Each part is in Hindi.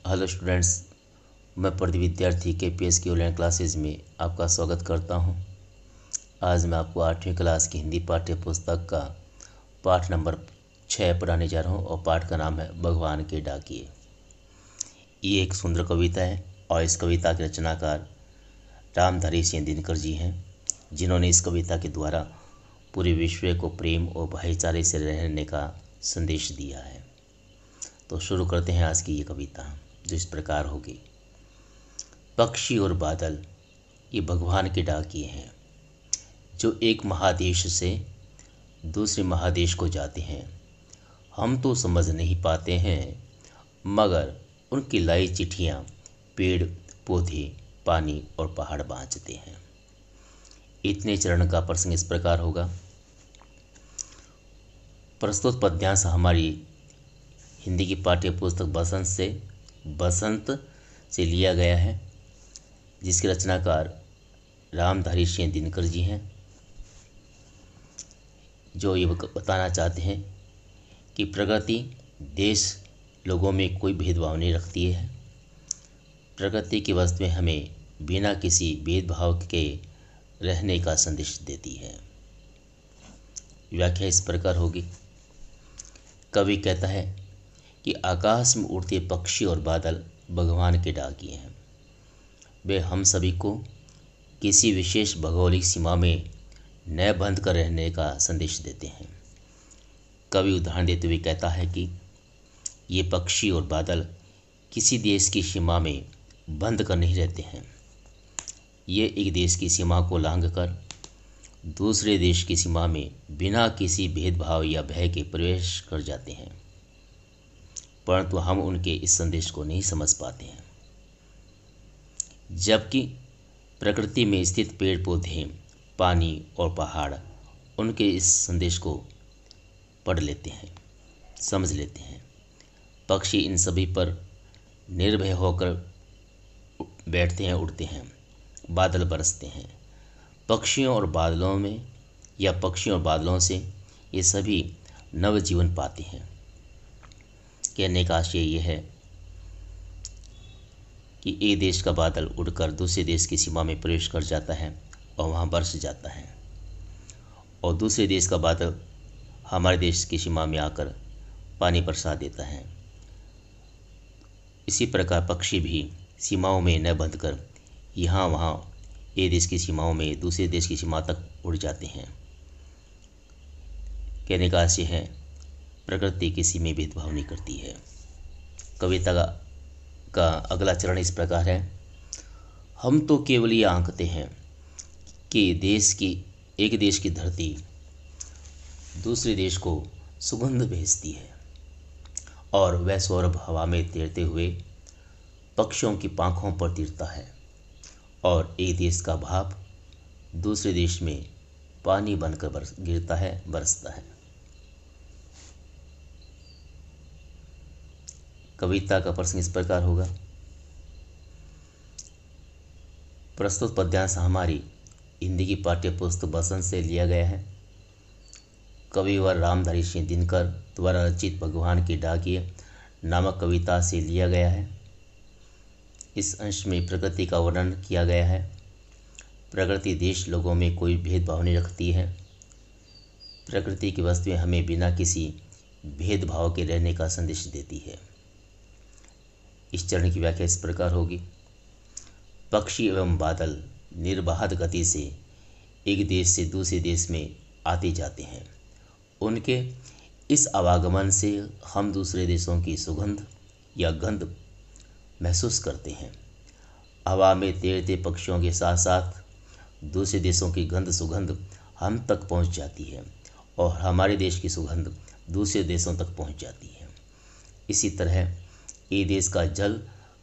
हेलो स्टूडेंट्स, मैं प्रदीप विद्यार्थी KPS की ऑनलाइन क्लासेज में आपका स्वागत करता हूं। आज मैं आपको 8वीं क्लास की हिंदी पाठ्य पुस्तक का पाठ नंबर 6 पढ़ाने जा रहा हूं और पाठ का नाम है भगवान के डाकिये। ये एक सुंदर कविता है और इस कविता के रचनाकार रामधारी सिंह दिनकर जी हैं, जिन्होंने इस कविता के द्वारा पूरे विश्व को प्रेम और भाईचारे से रहने का संदेश दिया है। तो शुरू करते हैं आज की ये कविता, जो इस प्रकार होगी। पक्षी और बादल ये भगवान के डाकिये हैं, जो एक महादेश से दूसरे महादेश को जाते हैं। हम तो समझ नहीं पाते हैं, मगर उनकी लाई चिट्ठियाँ पेड़ पौधे पानी और पहाड़ बाँचते हैं। इतने चरण का प्रसंग इस प्रकार होगा। प्रस्तुत पद्यांश हमारी हिंदी की पाठ्य पुस्तक बसंत से लिया गया है, जिसके रचनाकार रामधारी सिंह दिनकर जी हैं, जो ये बताना चाहते हैं कि प्रकृति देश लोगों में कोई भेदभाव नहीं रखती है। प्रकृति की वस्तुएं हमें बिना किसी भेदभाव के रहने का संदेश देती है। व्याख्या इस प्रकार होगी। कवि कहता है कि आकाश में उड़ते पक्षी और बादल भगवान के डाकिये हैं। वे हम सभी को किसी विशेष भौगोलिक सीमा में न बंध कर रहने का संदेश देते हैं। कवि उदाहरण देते हुए कहता है कि ये पक्षी और बादल किसी देश की सीमा में बंध कर नहीं रहते हैं। ये एक देश की सीमा को लांघकर दूसरे देश की सीमा में बिना किसी भेदभाव या भय के प्रवेश कर जाते हैं, परंतु हम उनके इस संदेश को नहीं समझ पाते हैं। जबकि प्रकृति में स्थित पेड़ पौधे पानी और पहाड़ उनके इस संदेश को पढ़ लेते हैं, समझ लेते हैं। पक्षी इन सभी पर निर्भय होकर बैठते हैं, उड़ते हैं, बादल बरसते हैं। पक्षियों और बादलों से ये सभी नवजीवन पाते हैं। कहने का आशय ये है कि एक देश का बादल उड़कर दूसरे देश की सीमा में प्रवेश कर जाता है और वहाँ बरस जाता है, और दूसरे देश का बादल हमारे देश की सीमा में आकर पानी बरसा देता है। इसी प्रकार पक्षी भी सीमाओं में न बंधकर यहाँ वहाँ एक देश की सीमाओं में दूसरे देश की सीमा तक उड़ जाते हैं। कहने का आशय है, प्रकृति किसी में भेदभाव नहीं करती है। कविता का अगला चरण इस प्रकार है। हम तो केवल ये आंकते हैं कि एक देश की धरती दूसरे देश को सुगंध भेजती है, और वह सौरभ हवा में तैरते हुए पक्षियों की पांखों पर तिरता है, और एक देश का भाप दूसरे देश में पानी बनकर गिरता है, बरसता है। कविता का प्रसंग इस प्रकार होगा। प्रस्तुत पद्यांश हमारी हिंदी की पाठ्य पुस्तक बसंत से लिया गया है। कविवर रामधारी सिंह दिनकर द्वारा रचित भगवान के डाकिये नामक कविता से लिया गया है। इस अंश में प्रकृति का वर्णन किया गया है। प्रकृति देश लोगों में कोई भेदभाव नहीं रखती है। प्रकृति की वस्तुएं हमें बिना किसी भेदभाव के रहने का संदेश देती है। इस चरण की व्याख्या इस प्रकार होगी। पक्षी एवं बादल निर्बाध गति से एक देश से दूसरे देश में आते जाते हैं। उनके इस आवागमन से हम दूसरे देशों की सुगंध या गंध महसूस करते हैं। हवा में तैरते पक्षियों के साथ साथ दूसरे देशों की गंध सुगंध हम तक पहुंच जाती है, और हमारे देश की सुगंध दूसरे देशों तक पहुंच जाती है। इसी तरह एक देश का जल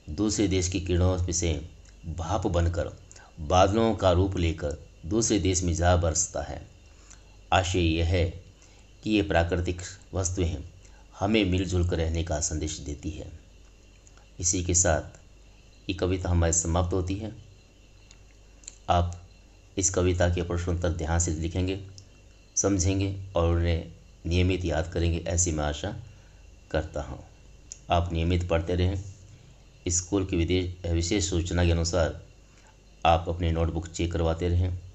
दूसरे देश की किरणों से भाप बनकर बादलों का रूप लेकर दूसरे देश में जा बरसता है। आशय यह है कि ये प्राकृतिक वस्तुएं हमें मिलजुल कर रहने का संदेश देती है। इसी के साथ ये कविता हमारी समाप्त होती है। आप इस कविता के प्रश्न उत्तर ध्यान से लिखेंगे, समझेंगे और उन्हें नियमित याद करेंगे, ऐसी मैं आशा करता हूँ। आप नियमित पढ़ते रहें। स्कूल की विशेष सूचना के अनुसार आप अपनी नोटबुक चेक करवाते रहें।